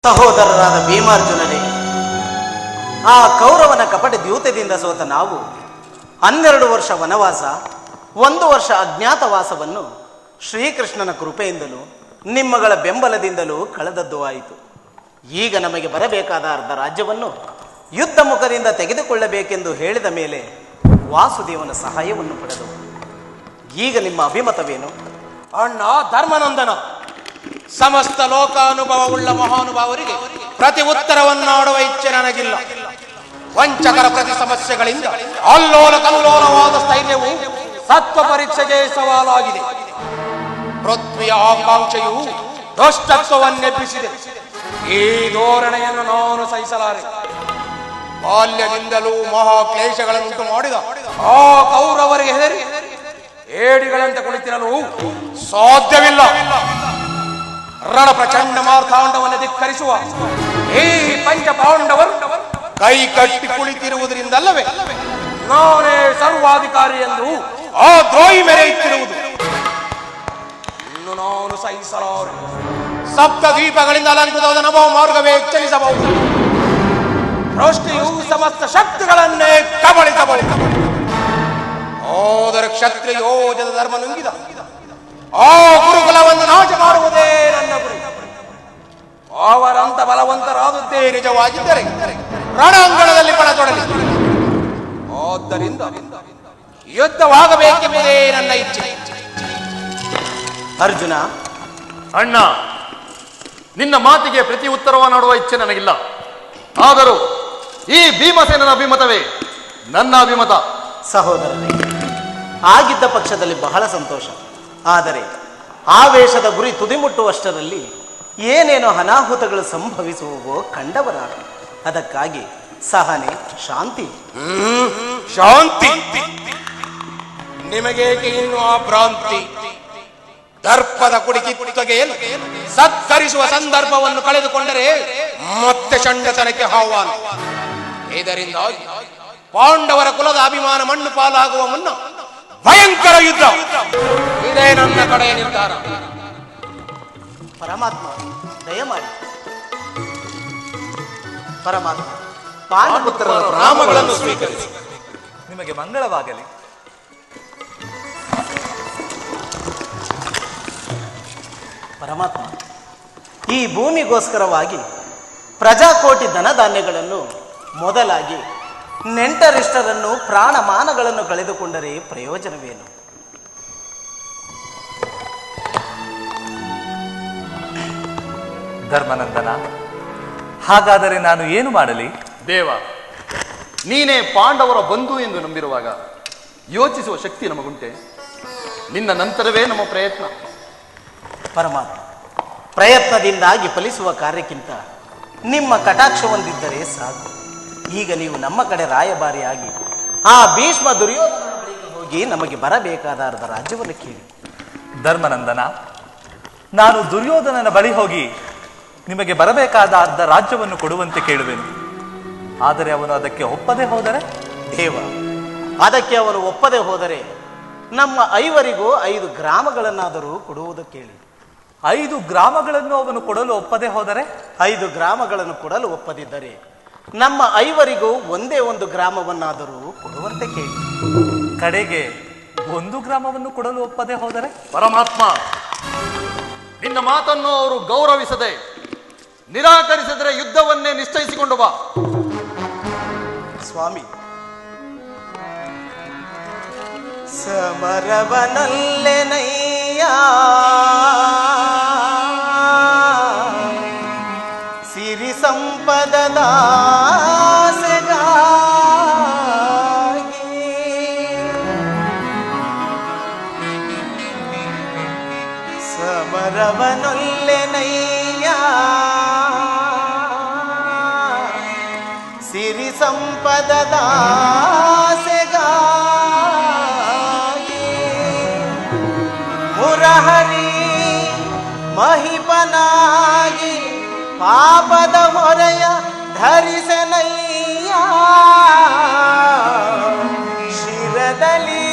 ಸಹೋದರರಾದ ಭೀಮಾರ್ಜುನರೇ, ಆ ಕೌರವನ ಕಪಟ ದ್ಯೂತದಿಂದ ಸೋತ ನಾವು 12 ವರ್ಷ ವನವಾಸ, 1 ವರ್ಷ ಅಜ್ಞಾತವಾಸವನ್ನು ಶ್ರೀಕೃಷ್ಣನ ಕೃಪೆಯಿಂದಲೂ ನಿಮ್ಮಗಳ ಬೆಂಬಲದಿಂದಲೂ ಕಳೆದದ್ದು ಆಯಿತು. ಈಗ ನಮಗೆ ಬರಬೇಕಾದ ಅರ್ಧ ರಾಜ್ಯವನ್ನು ಯುದ್ಧ ಮುಖದಿಂದ ತೆಗೆದುಕೊಳ್ಳಬೇಕೆಂದು ಹೇಳಿದ ಮೇಲೆ ವಾಸುದೇವನ ಸಹಾಯವನ್ನು ಪಡೆದವು. ಈಗ ನಿಮ್ಮ ಅಭಿಮತವೇನು? ಅಣ್ಣ ಧರ್ಮನಂದನ, ಸಮಸ್ತ ಲೋಕಾನುಭವವುಳ್ಳ ಮಹಾನುಭಾವರಿಗೆ ಪ್ರತಿ ಉತ್ತರವನ್ನಾಡುವ ಇಚ್ಛೆ ನನಗಿಲ್ಲ. ವಂಚಕರ ಪ್ರತಿ ಸಮಸ್ಯೆಗಳಿಂದ ಅಲ್ಲೋಲ ಕಲ್ಲೋಲವಾದ ಸ್ಥೈರ್ಯವು ಸತ್ವ ಪರೀಕ್ಷೆಗೆ ಸವಾಲಾಗಿದೆ. ಪೃಥ್ವಿಯ ಆಕಾಂಕ್ಷೆಯು ದುಷ್ಟತ್ವವನ್ನೆಬ್ಬಿಸಿದೆ. ಈ ಧೋರಣೆಯನ್ನು ನಾನು ಸಹಿಸಲಾರೆ. ಬಾಲ್ಯದಿಂದಲೂ ಮಹಾಕ್ಲೇಶಗಳನ್ನುಂಟು ಮಾಡಿದ ಆ ಕೌರವರಿಗೆ ಹೆದರಿ ಏಡಿಗಳಂತೆ ಕುಳಿತಿರಲು ಸಾಧ್ಯವಿಲ್ಲ. ರಣ ಪ್ರಚಂಡ ಮಾರ್ಥಾಂಡವನ್ನು ಧಿಕ್ಕರಿಸುವ ಈ ಪಂಚ ಪಾಂಡವರು ಕೈ ಕಟ್ಟಿ ಕುಳಿತಿರುವುದರಿಂದಲ್ಲವೇ ನಾನೇ ಸರ್ವಾಧಿಕಾರಿ ಎಂದು ಆ ದ್ರೋಹಿ ಮೆರೆಯುತ್ತಿರುವುದು. ಇನ್ನು ನಾನು ಸಹಿಸಲಾರೆ. ಸಪ್ತ ದ್ವೀಪಗಳಿಂದ ಅಲಂಕೃತವಾದ ನಭೋ ಮಾರ್ಗವೇ ಎಚ್ಚರಿಸಬಹುದು. ಸೃಷ್ಟಿಯು ಸಮಸ್ತ ಶಕ್ತಿಗಳನ್ನೇ ಕಬಳಿಸಬಹುದು. ಹೋದರೆ ಕ್ಷತ್ರಿಯೋಜದ ಧರ್ಮ ನುಂಗಿದ ಆ ಗುರುಕುಲವನ್ನು ನಾಶ ಮಾಡುವುದೇ ನನ್ನ ಗುರಿ. ಅವರಂತ ಬಲವಂತರಾದದ್ದೇ ನಿಜವಾಗಿದ್ದರೆ ರಣಾಂಗಣದಲ್ಲಿ ಪಣತೊಡಲಿ. ಆದ್ದರಿಂದ ಯುದ್ಧವಾಗಬೇಕೆಂಬುದೇ ನನ್ನ ಇಚ್ಛೆ. ಅರ್ಜುನ, ಅಣ್ಣ, ನಿನ್ನ ಮಾತಿಗೆ ಪ್ರತಿ ಉತ್ತರವನ್ನಾಡುವ ಇಚ್ಛೆ ನನಗಿಲ್ಲ. ಆದರೂ ಈ ಭೀಮಸೇನನ ಅಭಿಮತವೇ ನನ್ನ ಅಭಿಮತ. ಸಹೋದರರೇ, ಆಗಿದ್ದ ಪಕ್ಷದಲ್ಲಿ ಬಹಳ ಸಂತೋಷ. ಆದರೆ ಆವೇಶದ ಗುರಿ ತುದಿಮುಟ್ಟುವಷ್ಟರಲ್ಲಿ ಏನೇನೋ ಅನಾಹುತಗಳು ಸಂಭವಿಸುವವೋ ಕಂಡವರಾಗ. ಅದಕ್ಕಾಗಿ ಸಹನೆ, ಶಾಂತಿ. ಶಾಂತಿ ನಿಮಗೇಕೆ ಇನ್ನು ಆ ಭ್ರಾಂತಿ? ದರ್ಪದ ಕುಡಿಕಿತ್ತಗೆಯಲ್ಲಿ ಸತ್ಕರಿಸುವ ಸಂದರ್ಭವನ್ನು ಕಳೆದುಕೊಂಡರೆ ಮತ್ತೆ ಷಂಡತನಕ್ಕೆ ಆಹ್ವಾನ. ಇದರಿಂದಾಗಿ ಪಾಂಡವರ ಕುಲದ ಅಭಿಮಾನ ಮಣ್ಣು ಪಾಲಾಗುವ ಮುನ್ನ ಭಯಂಕರ ಯುದ್ಧ. ಇದೇ ನನ್ನ ಕಡೆಯ ನಿರ್ಧಾರ. ಪರಮಾತ್ಮ ದಯಮಾಡಿ. ಪರಮಾತ್ಮ ಪಾಂಡುಪುತ್ರರ ನಾಮಗಳನ್ನು ಸ್ವೀಕರಿಸಿ. ನಿಮಗೆ ಮಂಗಳವಾಗಲಿ. ಪರಮಾತ್ಮ, ಈ ಭೂಮಿಗೋಸ್ಕರವಾಗಿ ಪ್ರಜಾಕೋಟಿ ಧನಧಾನ್ಯಗಳನ್ನು ಮೊದಲಾಗಿ ನೆಂಟರಿಷ್ಟರನ್ನು ಪ್ರಾಣಮಾನಗಳನ್ನು ಕಳೆದುಕೊಂಡರೆ ಪ್ರಯೋಜನವೇನು? ಧರ್ಮನಂದನ, ಹಾಗಾದರೆ ನಾನು ಏನು ಮಾಡಲಿ? ದೇವ, ನೀನೇ ಪಾಂಡವರ ಬಂಧು ಎಂದು ನಂಬಿರುವಾಗ ಯೋಚಿಸುವ ಶಕ್ತಿ ನಮಗುಂಟೆ? ನಿನ್ನ ನಂತರವೇ ನಮ್ಮ ಪ್ರಯತ್ನ. ಪರಮಾತ್ಮ, ಪ್ರಯತ್ನದಿಂದಾಗಿ ಫಲಿಸುವ ಕಾರ್ಯಕ್ಕಿಂತ ನಿಮ್ಮ ಕಟಾಕ್ಷ ಹೊಂದಿದ್ದರೆ ಸಾಕು. ಈಗ ನೀವು ನಮ್ಮ ಕಡೆ ರಾಯಭಾರಿಯಾಗಿ ಆ ಭೀಷ್ಮ ದುರ್ಯೋಧನ ಬಳಿಗೆ ಹೋಗಿ ನಮಗೆ ಬರಬೇಕಾದ ಅರ್ಧ ರಾಜ್ಯವನ್ನು ಕೇಳಿ. ಧರ್ಮನಂದನ, ನಾನು ದುರ್ಯೋಧನನ ಬಳಿ ಹೋಗಿ ನಿಮಗೆ ಬರಬೇಕಾದ ಅರ್ಧ ರಾಜ್ಯವನ್ನು ಕೊಡುವಂತೆ ಕೇಳುವೆನು. ಆದರೆ ಅವನು ಅದಕ್ಕೆ ಒಪ್ಪದೆ ಹೋದರೆ? ದೇವ, ಅದಕ್ಕೆ ಅವನು ಒಪ್ಪದೆ ಹೋದರೆ ನಮ್ಮ 5 5 ಗ್ರಾಮಗಳನ್ನಾದರೂ ಕೊಡುವುದು ಕೇಳಿ. 5 ಗ್ರಾಮಗಳನ್ನು ಅವನು ಕೊಡಲು ಒಪ್ಪದೆ ಹೋದರೆ? 5 ಗ್ರಾಮಗಳನ್ನು ಕೊಡಲು ಒಪ್ಪದಿದ್ದರೆ ನಮ್ಮ 5 ಒಂದೇ ಒಂದು ಗ್ರಾಮವನ್ನಾದರೂ ಕೊಡುವಂತೆ ಕೇಳಿ. ಕಡೆಗೆ 1 ಗ್ರಾಮವನ್ನು ಕೊಡಲು ಒಪ್ಪದೆ ಹೋದರೆ? ಪರಮಾತ್ಮ, ನಿನ್ನ ಮಾತನ್ನು ಅವರು ಗೌರವಿಸದೆ ನಿರಾಕರಿಸಿದರೆ ಯುದ್ಧವನ್ನೇ ನಿಶ್ಚಯಿಸಿಕೊಂಡು ಬಾ. ಸ್ವಾಮಿ, ಸಮರವನಲ್ಲೆನಯ್ಯ ಸಿರಿ ಸಂಪದದ ಸಮರವನೊಲ್ಲೆನಯ್ಯ ಸಿರಿ ಸಂಪದದ ಮುರಹರಿ ಮಹಿಪನಾಗಿ ಪಾಪದ ಹೊರೆಯ ಧರಿಸನಯ್ಯ ಶಿರದಲ್ಲಿ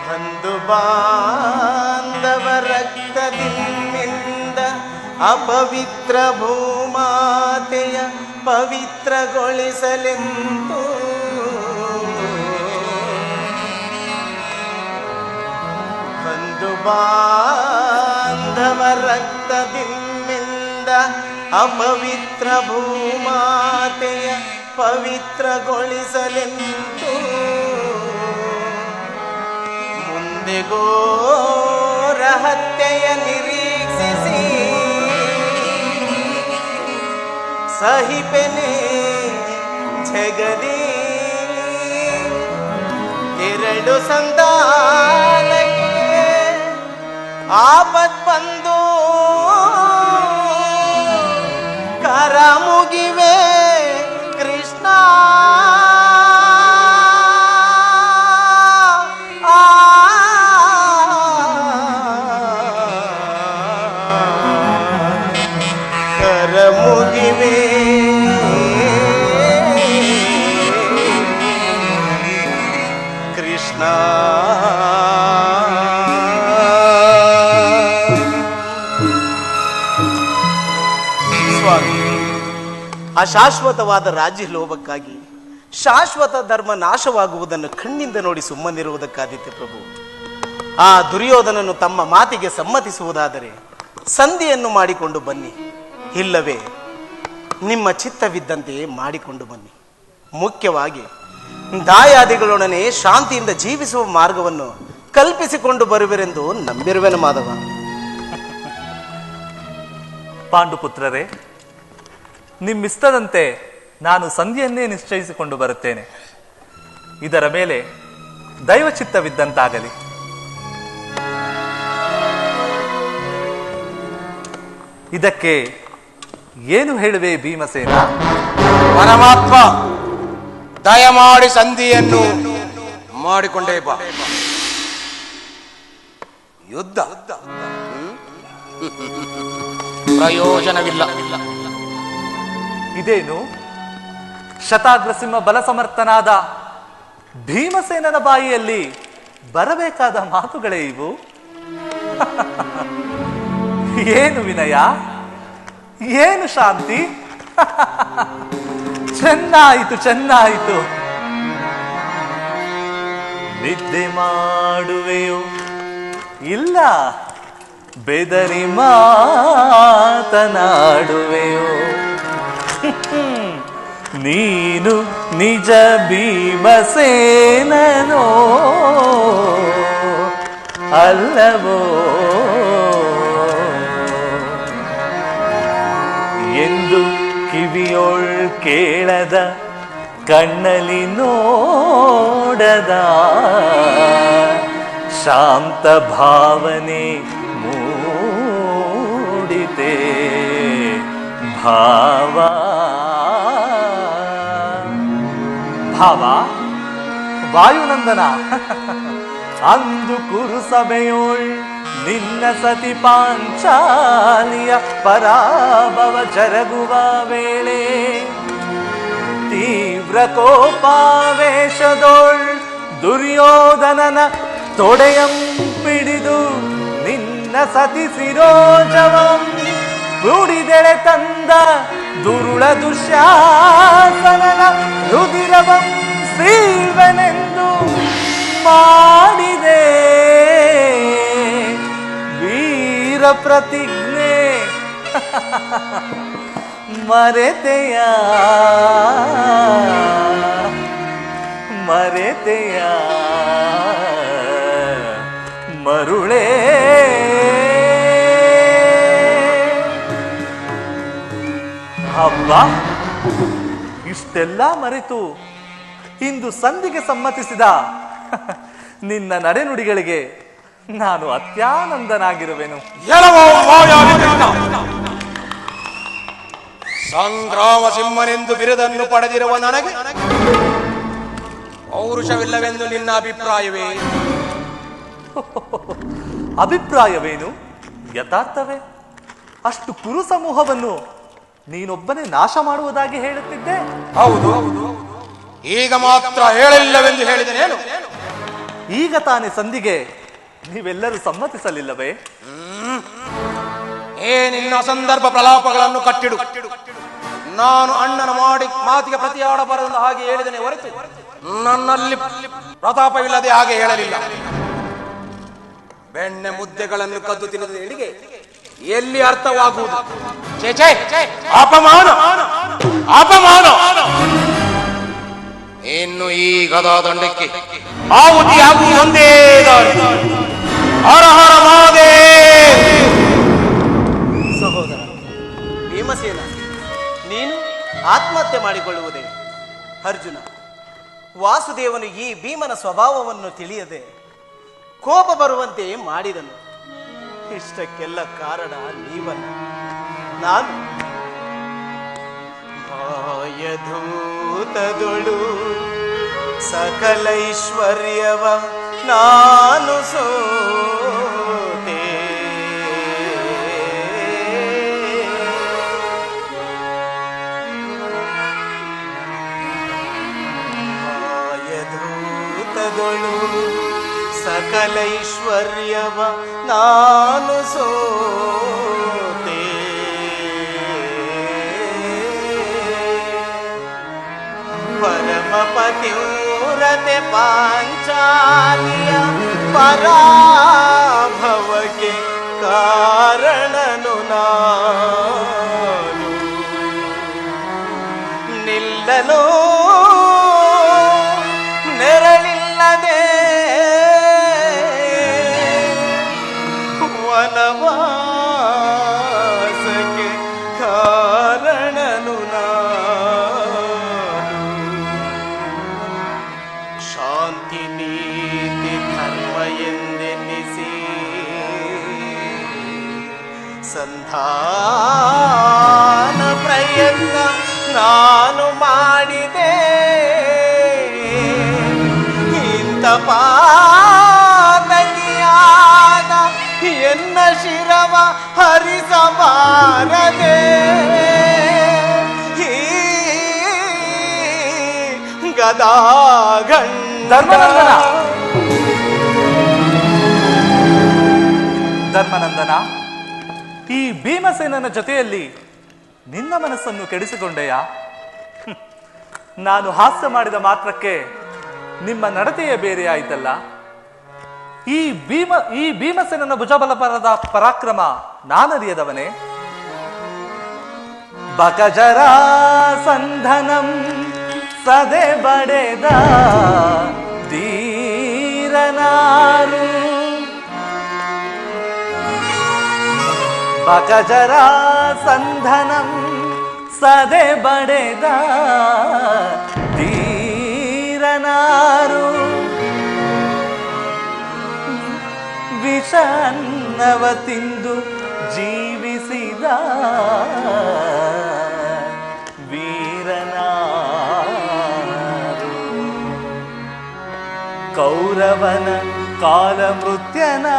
ಬಂಧು ಬಾಂಧವರ ರಕ್ತದಿಂದ ಅಪವಿತ್ರ ಭೂಮಾತೆಯ ಪವಿತ್ರಗೊಳಿಸಲೆಂದು ಬಂಧು ಬಾಂಧವ ರಕ್ತದಿಂದ ಅಪವಿತ್ರ ಭೂಮಾತೆಯ ಪವಿತ್ರಗೊಳಿಸಲೆಂದು ಮುಂದೆ ಘೋರ ಹತ್ಯೆಯ ನಿರೀಕ್ಷಿಸಿ ಸಹಿಪೆನೆ ಜಗದಿ ಎರಡು ಸಂತಾನಕ್ಕೆ ಆಪತ್ ಬಂದು ಕರ ಮುಗಿವೆ ಕೃಷ್ಣ ಕರ ಮುಗಿವೆ ಕೃಷ್ಣ. ಸ್ವಾಮಿ, ಅಶಾಶ್ವತವಾದ ರಾಜ್ಯ ಲೋಭಕ್ಕಾಗಿ ಶಾಶ್ವತ ಧರ್ಮ ನಾಶವಾಗುವುದನ್ನು ಕಣ್ಣಿಂದ ನೋಡಿ ಸುಮ್ಮನಿರುವುದಕ್ಕಾದಿತ್ಯ ಪ್ರಭು. ಆ ದುರ್ಯೋಧನನು ತಮ್ಮ ಮಾತಿಗೆ ಸಮ್ಮತಿಸುವುದಾದರೆ ಸಂಧಿಯನ್ನು ಮಾಡಿಕೊಂಡು ಬನ್ನಿ, ಇಲ್ಲವೇ ನಿಮ್ಮ ಚಿತ್ತವಿದ್ದಂತೆಯೇ ಮಾಡಿಕೊಂಡು ಬನ್ನಿ. ಮುಖ್ಯವಾಗಿ ದಾಯಾದಿಗಳೊಡನೆ ಶಾಂತಿಯಿಂದ ಜೀವಿಸುವ ಮಾರ್ಗವನ್ನು ಕಲ್ಪಿಸಿಕೊಂಡು ಬರುವಿರೆಂದು ನಂಬಿರುವೆನು ಮಾಧವ. ಪಾಂಡುಪುತ್ರರೇ, ನಿಮ್ಮಿಷ್ಟದಂತೆ ನಾನು ಸಂಧಿಯನ್ನೇ ನಿಶ್ಚಯಿಸಿಕೊಂಡು ಬರುತ್ತೇನೆ. ಇದರ ಮೇಲೆ ದೈವಚಿತ್ತವಿದ್ದಂತಾಗಲಿ. ಇದಕ್ಕೆ ಏನು ಹೇಳುವೆ ಭೀಮಸೇನ? ಪರಮಾತ್ಮ, ದಯಮಾಡಿ ಸಂಧಿಯನ್ನು ಮಾಡಿಕೊಂಡೇ ಬಾ. ಯುದ್ಧ ಪ್ರಯೋಜನವಿಲ್ಲ. ಇದೇನು ಶತಾಗ್ರಸಿಂಹ ಬಲಸಮರ್ಥನಾದ ಭೀಮಸೇನನ ಬಾಯಿಯಲ್ಲಿ ಬರಬೇಕಾದ ಮಾತುಗಳೇ ಇವು? ಏನು ವಿನಯ, ಏನು ಶಾಂತಿ! ಚೆನ್ನಾಯಿತು ಚೆನ್ನಾಯಿತು. ನಿದ್ದೆ ಮಾಡುವೆಯೋ ಇಲ್ಲ ಬೆದರಿ ಮಾತನಾಡುವೆಯೋ? ನೀನು ನಿಜ ಭೀಮಸೇನನೋ ಅಲ್ಲವೋ ಎಂದು ಕಿವಿಯೊಳ್ ಕೇಳದ ಕಣ್ಣಲ್ಲಿ ನೋಡದ ಶಾಂತ ಭಾವನೆ ಮೂಡಿತೆ ಭಾವ. ಭಾವ ವಾಯುನಂದನ, ಅಂದು ಕುರುಸಭೆಯೋಳ್ ನಿನ್ನ ಸತಿ ಪಾಂಚಾಲಿಯ ಪರಾಭವ ಜರಗುವ ವೇಳೆ ತೀವ್ರ ಕೋಪಾವೇಶದೋಳ್ ದುರ್ಯೋಧನನ ತೊಡೆಯಂ ಪಿಡಿದು ನಿನ್ನ ಸತಿ ಶಿರೋಜವಂ ನುಡಿದೆಳೆ ತಂದ ದುರುಳ ದುಶ್ಯಾಸನನ ರುದಿರವಂ ಸೀವನೆಂದು ಮಾಡಿದೆ ವೀರ ಪ್ರತಿಜ್ಞೆ. ಮರೆತೆಯ ಮರೆತೆಯ ಮರುಳೇ. ಹಬ್ಬ, ಇಷ್ಟೆಲ್ಲ ಮರೆತು ಇಂದು ಸಂಧಿಗೆ ಸಮ್ಮತಿಸಿದ ನಿನ್ನ ನಡೆನುಡಿಗಳಿಗೆ ನಾನು ಅತ್ಯಾನಂದನಾಗಿರುವೆನು. ಸಂಗ್ರಾಮ ಸಿಂಹನೆಂದು ಬಿರುದನ್ನು ಪಡೆದಿರುವ ನನಗೆ ಪೌರುಷವಿಲ್ಲವೆಂದು ನಿನ್ನ ಅಭಿಪ್ರಾಯವೇ? ಅಭಿಪ್ರಾಯವೇನು? ಯಥಾರ್ಥವೇ. ಅಷ್ಟು ಕುರು ಸಮೂಹವನ್ನು ನೀನೊಬ್ಬನೇ ನಾಶ ಮಾಡುವುದಾಗಿ ಹೇಳುತ್ತಿದ್ದೆ. ಹೌದು, ಈಗ ಮಾತ್ರ ಹೇಳಿಲ್ಲವೆಂದು ಹೇಳಿದನೇನು? ಈಗ ತಾನೇ ಸಂಧಿಗೆ ನೀವೆಲ್ಲರೂ ಸಮ್ಮತಿಸಲಿಲ್ಲವೇ? ನಿನ್ನ ಸಂದರ್ಭ ಪ್ರಲಾಪಗಳನ್ನು ಕಟ್ಟಿಡು. ನಾನು ಅಣ್ಣನ ಮಾತಿಗೆ ಪ್ರತಿಯಾಡಬಾರದು ಹಾಗೆ ಹೇಳಿದನೆ ಹೊರತು ನನ್ನಲ್ಲಿ ಪ್ರತಾಪವಿಲ್ಲದೆ ಹಾಗೆ ಹೇಳಲಿಲ್ಲ. ಬೆಣ್ಣೆ ಮುದ್ದೆಗಳನ್ನು ಕದ್ದು ತಿನ್ನದ ಎಡಿಗೆ ಎಲ್ಲಿ ಅರ್ಥವಾಗುವುದು? ಅಪಮಾನ ಅಪಮಾನ. ಇನ್ನು ಈ ಗದಾದಂಡಕ್ಕೆ ಆಹುತಿಯಾಗುವ ಒಂದೇ ದಾರಿ. ಹರ ಹರ ಮಹಾದೇವ. ಸಹೋದರ ಭೀಮಸೇನ, ನೀನು ಆತ್ಮಹತ್ಯೆ ಮಾಡಿಕೊಳ್ಳುವುದೇ? ಅರ್ಜುನ, ವಾಸುದೇವನು ಈ ಭೀಮನ ಸ್ವಭಾವವನ್ನು ತಿಳಿಯದೆ ಕೋಪ ಬರುವಂತೆ ಮಾಡಿದನು. ಇಷ್ಟಕ್ಕೆಲ್ಲ ಕಾರಣ ನೀವಲ್ಲ, ನಾನು. ಮಾಯಧೂತದೊಳು ಸಕಲೈಶ್ವರ್ಯವ ನಾನು ಸೋತೆ. ಮಾಯಧೂತದೊಳು ಸಕಲೈಶ್ವರ್ಯವ ನಾನು ಸೋತೆ. ಪರಮ ಪತಿವ್ರತೆ ಪಾಂಚಾಲಿಯ ಪರಾಭವಕ್ಕೆ ಕಾರಣನು ನಾನು. ನಿಲ್ಲಲು ನೆರಳಿಲ್ಲದೆ ವನವಾಸಕ್ಕೆ ಕಾರಣನು ನಾನು. ಶಾಂತಿ ನೀತಿ ಧರ್ಮ ಎಂದೆನ್ನಿಸಿ ಸಂಧಾನ ಪ್ರಯತ್ನ ನಾನು ಮಾಡಿದೆ. ಇಂಥ ಪಾತಕಿಯಾದ ಎನ್ನ ಶಿರವ ಹರಿಸಬಾರದೆ. ಧರ್ಮನಂದನ ಧರ್ಮನಂದನ, ಈ ಭೀಮಸೇನನ ಜೊತೆಯಲ್ಲಿ ನಿನ್ನ ಮನಸ್ಸನ್ನು ಕೆಡಿಸಿಕೊಂಡೆಯಾ? ನಾನು ಹಾಸ್ಯ ಮಾಡಿದ ಮಾತ್ರಕ್ಕೆ ನಿಮ್ಮ ನಡತೆಯೇ ಬೇರೆ ಆಯ್ತಲ್ಲ. ಈ ಭೀಮಸೇನನ ಭುಜಬಲಪರದ ಪರಾಕ್ರಮ ನಾನರಿಯದವನೇ? ಬಕಜರ ಸಂಧನಂ ಸದೆ ಬಡೆದ ಧೀರನಾರು. ಬಕಜರ ಸಂಧನಂ ಸದೆ ಬಡೆದ ಧೀರನಾರು. ವಿಷ ಅನ್ನವ ತಿಂದು ಜೀವಿಸಿದ ವೀರನಾರು. ಕೌರವನ ಕಾಲಮೃತ್ಯನಾರು.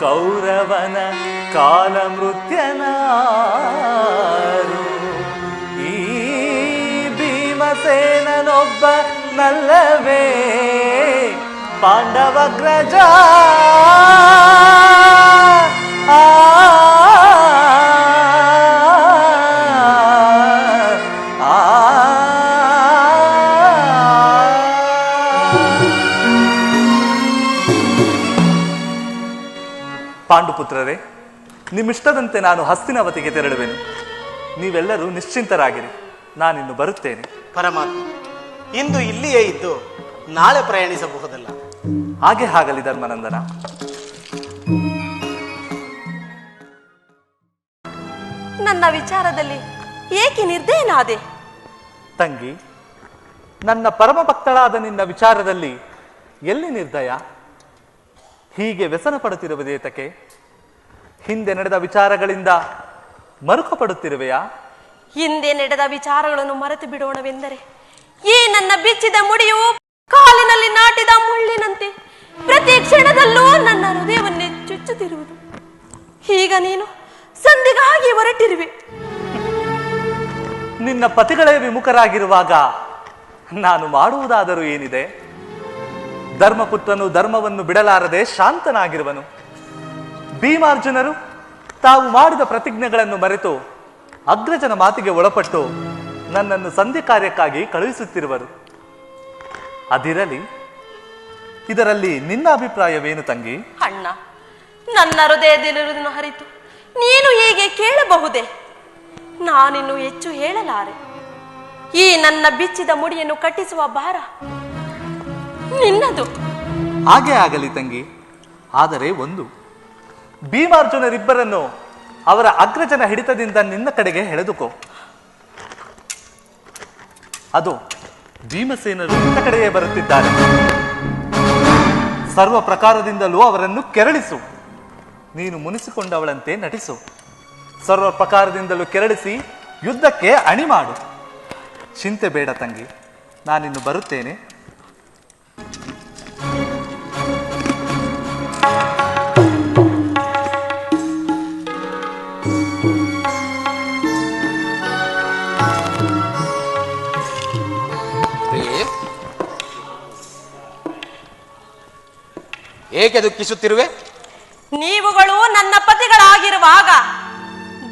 ಕೌರವನ ಕಾಲಮೃತ್ಯನಾರು. ಈ ಭೀಮಸೇನನೊಬ್ಬ ನಲ್ಲವೇ ಪಾಂಡವಗ್ರಜ. ಪಾಂಡುಪುತ್ರರೇ, ನಿಮ್ಮಿಷ್ಟದಂತೆ ನಾನು ಹಸ್ತಿನಾವತಿಗೆ ತೆರಳುವೆನು. ನೀವೆಲ್ಲರೂ ನಿಶ್ಚಿಂತರಾಗಿರಿ, ನಾನಿನ್ನು ಬರುತ್ತೇನೆ. ಪರಮಾತ್ಮ, ಇಂದು ಇಲ್ಲಿಯೇ ಇದ್ದು ನಾಳೆ ಪ್ರಯಾಣಿಸಬಹುದಲ್ಲ? ಹಾಗೆ ಆಗಲಿ ಧರ್ಮನಂದನ. ನನ್ನ ವಿಚಾರದಲ್ಲಿ ಏಕೆ ನಿರ್ದಯನಾದೆ? ತಂಗಿ, ನನ್ನ ಪರಮ ಭಕ್ತಳಾದ ನಿನ್ನ ವಿಚಾರದಲ್ಲಿ ಎಲ್ಲಿ ನಿರ್ದಯ? ಹೀಗೆ ವ್ಯಸನ ಪಡುತ್ತಿರುವುದೇತಕ್ಕೆ? ಹಿಂದೆ ನಡೆದ ವಿಚಾರಗಳಿಂದ ಮರುಕ ಪಡುತ್ತಿರುವೆಯಾ? ಹಿಂದೆ ನಡೆದ ವಿಚಾರಗಳನ್ನು ಮರೆತು ಬಿಡೋಣವೆಂದರೆ ಈ ನನ್ನ ಬಿಚ್ಚಿದ ಮುಡಿಯು ಕಾಲಿನಲ್ಲಿ ನಾಟಿದ ಮುಳ್ಳಿನಂತೆ ಪ್ರತಿ ಕ್ಷಣದಲ್ಲೂ ನನ್ನ ಹೃದಯವನ್ನೇ ಚುಚ್ಚುತ್ತಿರುವುದು. ಈಗ ನೀನು ಸಂಧಿಗಾಗಿ ಹೊರಟಿರುವೆ. ನಿನ್ನ ಪತಿಗಳೇ ವಿಮುಖರಾಗಿರುವಾಗ ನಾನು ಮಾಡುವುದಾದರೂ ಏನಿದೆ? ಧರ್ಮಪುತ್ರನು ಧರ್ಮವನ್ನು ಬಿಡಲಾರದೆ ಶಾಂತನಾಗಿರುವನು. ಭೀಮಾರ್ಜುನರು ತಾವು ಮಾಡಿದ ಪ್ರತಿಜ್ಞೆಗಳನ್ನು ಮರೆತು ಅಗ್ರಜನ ಮಾತಿಗೆ ಒಳಪಟ್ಟು ನನ್ನನ್ನು ಸಂಧಿ ಕಾರ್ಯಕ್ಕಾಗಿ ಕಳುಹಿಸುತ್ತಿರುವರು. ಅದಿರಲಿ, ಇದರಲ್ಲಿ ನಿನ್ನ ಅಭಿಪ್ರಾಯವೇನು ತಂಗಿ? ಅಣ್ಣ, ನನ್ನ ಹೃದಯದಲ್ಲಿರುವುದನ್ನು ಹರಿತು ನೀನು ಹೀಗೆ ಕೇಳಬಹುದೇ? ನಾನಿನ್ನು ಹೆಚ್ಚು ಹೇಳಲಾರೆ. ಈ ನನ್ನ ಬಿಚ್ಚಿದ ಮುಡಿಯನ್ನು ಕಟ್ಟಿಸುವ ಭಾರ ನಿನ್ನದು. ಹಾಗೆ ಆಗಲಿ ತಂಗಿ. ಆದರೆ ಒಂದು, ಭೀಮಾರ್ಜುನರಿಬ್ಬರನ್ನು ಅವರ ಅಗ್ರಜನ ಹಿಡಿತದಿಂದ ನಿನ್ನ ಕಡೆಗೆ ಎಳೆದುಕೋ. ಅದು ಭೀಮಸೇನರು ನಿನ್ನ ಕಡೆಯೇ ಬರುತ್ತಿದ್ದಾರೆ. ಸರ್ವ ಪ್ರಕಾರದಿಂದಲೂ ಅವರನ್ನು ಕೆರಳಿಸು. ನೀನು ಮುನಿಸಿಕೊಂಡವಳಂತೆ ನಟಿಸು. ಸರ್ವ ಪ್ರಕಾರದಿಂದಲೂ ಕೆರಳಿಸಿ ಯುದ್ಧಕ್ಕೆ ಅಣಿ ಮಾಡು. ಚಿಂತೆ ಬೇಡ ತಂಗಿ, ನಾನಿನ್ನು ಬರುತ್ತೇನೆ. ಏಕೆ ದುಃಖಿಸುತ್ತಿರುವೆ? ನೀವುಗಳು ನನ್ನ ಪತಿಗಳಾಗಿರುವಾಗ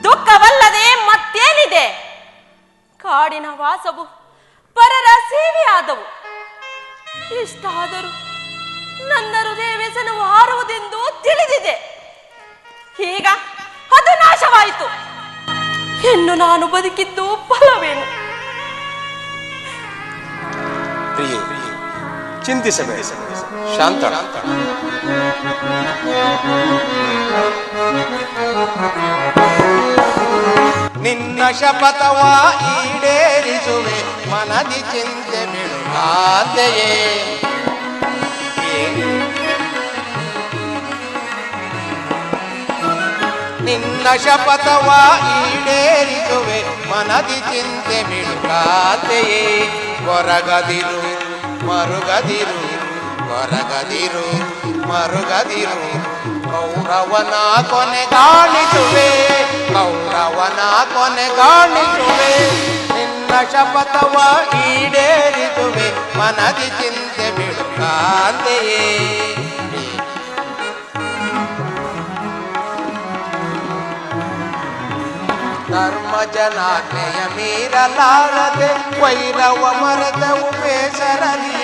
ದುಃಖವಲ್ಲದೆ ಮತ್ತೇನಿದೆ? ಕಾಡಿನ ವಾಸವು ಪರರ ಸೇವೆಯಾದವು. ಇಷ್ಟಾದರೂ ನನ್ನ ಹೃದಯ ವ್ಯಸನವು ಹಾರುವುದೆಂದು ತಿಳಿದಿದೆ. ಈಗ ಅದು ನಾಶವಾಯಿತು. ಇನ್ನು ನಾನು ಬದುಕಿದ್ದು ಫಲವೇನು? ಪ್ರಿಯೆ, ಚಿಂತಿಸಬೇಡ, ಶಾಂತ. ನಿನ್ನ ಶಪಥವ ಈಡೇರಿಸುವೆ, ಮನದಿ ಚಿಂತೆ ಬಿಡುಗಾದೆಯೇ. ನಿನ್ನ ಶಪಥವ ಈಡೇರಿಸುವೆ, ಮನದಿ ಚಿಂತೆ ಬಿಡುಗಾದೆಯೇ. ಕೊರಗದಿರು ಮರುಗದಿರು, ಕೊರಗದಿರು ಮರುಗದಿರು, ಕೌರವನ ಕೊನೆಗಾಣಿಸುವೆ, ಕೌರವನ ಕೊನೆಗಾಣಿಸುವೆ. ನಿನ್ನ ಶಪಥವ ಈಡೇರಿಸುವೆ, ಮನದಿ ಚಿಂತೆ ಬಿಡುಗಾದೆಯೇ. ಧರ್ಮ ಜನಾಜ್ಞೆಯ ಮೀರಲಾರದೆ ವೈರವ ಮರೆತವು ಬೇಸರಲಿ.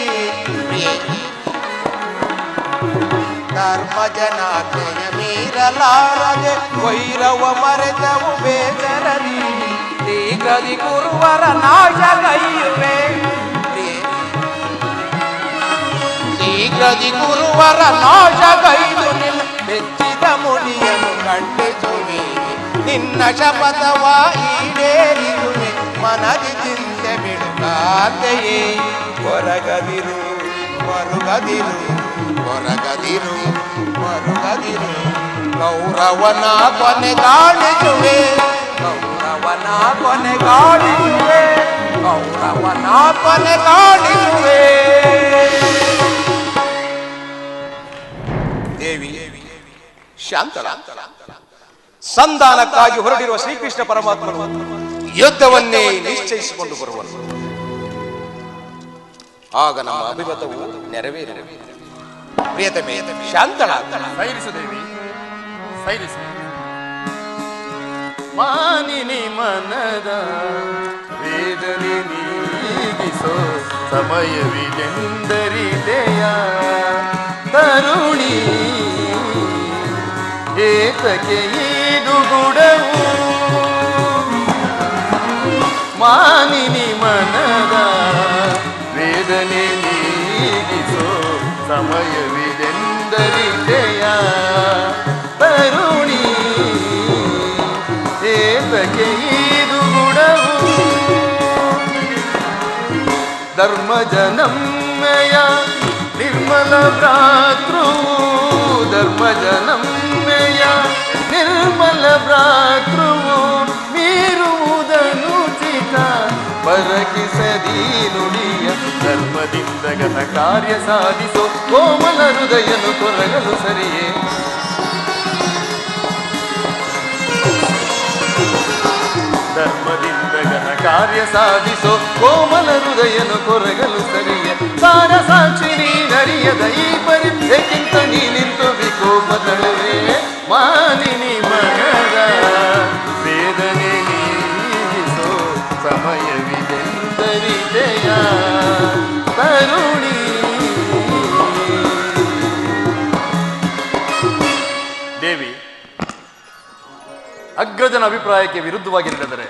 ಧರ್ಮ ಜನಾಜ್ಞೆಯ ಮೀರಲಾರದೆ ವೈರವ ಮರೆತವು ಬೇಸರಲಿ. ಶೀಘ್ರದಿ ಕುರುವರ ನಾಶಗೈಯುವೆ, ಶೀಘ್ರದಿ ಕುರುವರ ನಾಶಗೈದು ನಿನ್ನ ಬೆಚ್ಚಿದ ಮುಡಿಯನ್ನು ಖಂಡಿಸುವೆ. ನಿನ್ನ ಶಪಥವ ಈಡೇರಿಸುವೆ, ಮನದಿ ಚಿಂತೆ ಬಿಡುಗಾದೆಯೇ. ಕೊರಗದಿರು ಮರುಗದಿರು, ಕೊರಗದಿರು ಮರುಗದಿರು, ಕೌರವನ ಕೊನೆಗಾಣಿಸುವೆ, ಕೌರವನ ಕೊನೆಗಾಣಿಸುವೆ, ಕೌರವನ ಕೊನೆಗಾಣಿಸುವೆ. ದೇವಿ ಶಾಂತಳ. ಸಂಧಾನಕ್ಕಾಗಿ ಹೊರಟಿರುವ ಶ್ರೀಕೃಷ್ಣ ಪರಮಾತ್ಮನು ಯುದ್ಧವನ್ನೇ ನಿಶ್ಚಯಿಸಿಕೊಂಡು ಬರುವನು. ಆಗ ನಮ್ಮ ಅಭಿಮತವು ನೆರವೇರುವುದು. ಪ್ರಿಯತಮೇ, ಶಾಂತಳ. ಸೈರಿಸು ದೇವಿ, ಸೈರಿಸು. ಮಾನಿನಿ ಮನದ ವೇದನೆ ನೀಗಿಸೋ ಸಮಯವಿದೆಂದರಿದೆಯ ತರುಣಿ. ಏತಕ್ಕೆ ಇದು ಗುಡವು ಮಾನಿನಿ ಮನದ ವೇದನೆ ನೀಗಿಸೋ ಸಮಯವಿದೆಂದರಿದೆಯ ತರುಣಿ. ಏತಕ್ಕೆ ಇದು ಗುಡವು ಧರ್ಮ ಜನಮ್ಮಯ ನಿರ್ಮಲ ಭ್ರಾತೃ, ಧರ್ಮ ಜನಮ್ಮಯ ನಿರ್ಮಲ ಭ್ರಾತೃವು ಮೀರುವುದನುಚಿತ ಬರಕಿಸದಿ ನುಡಿಯ. ಧರ್ಮದಿಂದ ಘನ ಕಾರ್ಯ ಸಾಧಿಸೋ ಕೋಮಲ ಹೃದಯನು ಕೊರಗಲು ಸರಿಯೇ. ಧರ್ಮದಿಂದ ಘನ ಕಾರ್ಯ ಸಾಧಿಸೋ ಕೋಮಲ ಹೃದಯನು ಕೊರಗಲು ಸರಿಯ ಸಾರ ಸಾಕ್ಷಿ ನೀನರಿಯದ ಈ ಪರಿಕ್ಕಿಂತ ನೀ ನಿಂತು ವಿಕೋಪದಳುವೆ ಮಾಲಿನಿ ಮನದ ವೇದನೆ ನೀಗಿಸೋ ಸಮಯವಿದೆಂದರಿದೆಯ ತರುಣಿ. ದೇವಿ, ಅಗ್ರಜನ ಅಭಿಪ್ರಾಯಕ್ಕೆ ವಿರುದ್ಧವಾಗಿ ನಡೆದರೆ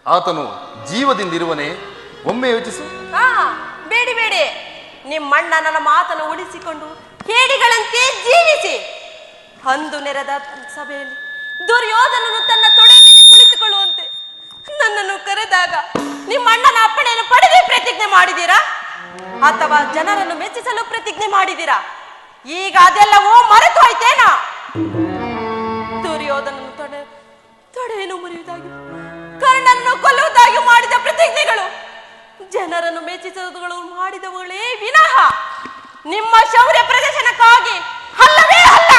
ಆತನು ಜೀವದಿಂದಿರುವನೇ? ಒಮ್ಮೆ ಯೋಚಿಸು. ಬೇಡಿ ಬೇಡಿ, ನಿಮ್ಮಣ್ಣ ನನ್ನ ಮಾತನ್ನು ಉಳಿಸಿಕೊಂಡು ಹೇಡಿಗಳಂತೆ ಜೀವಿಸಿ. ಅಂದು ನೆರೆದ ಸಭೆಯಲ್ಲಿ ದುರ್ಯೋಧನನು ತನ್ನ ತೊಡೆ ಮೇಲೆ ಕುಳಿತುಕೊಳ್ಳುವಂತೆ ನನ್ನನ್ನು ಕರೆದಾಗ ನಿಮ್ಮ ಅಣ್ಣನ ಅಪ್ಪಣೆಯನ್ನು ಪಡೆದೇ ಪ್ರತಿಜ್ಞೆ ಮಾಡಿದ್ದೀರಾ ಅಥವಾ ಜನರನ್ನು ಮೆಚ್ಚಿಸಲು ಪ್ರತಿಜ್ಞೆ ಮಾಡಿದ್ದೀರಾ? ಈಗ ಅದೆಲ್ಲವೂ ಮರೆತು ಹೋಯ್ತೇನಾ? ದುರ್ಯೋಧನನು ತೊಡೆಯನ್ನು ಮುರಿಯುವುದಾಗಿ, ಕರ್ಣನನ್ನು ಕೊಲ್ಲುವುದಾಗಿ ಮಾಡಿದ ಪ್ರತಿಜ್ಞೆಗಳು ಜನರನ್ನು ಮೆಚ್ಚಿಸುವುಗಳು ಮಾಡಿದವುಗಳೇ ವಿನಃ ನಿಮ್ಮ ಶೌರ್ಯ ಪ್ರದರ್ಶನಕ್ಕಾಗಿ ಅಲ್ಲವೇ ಅಲ್ಲ.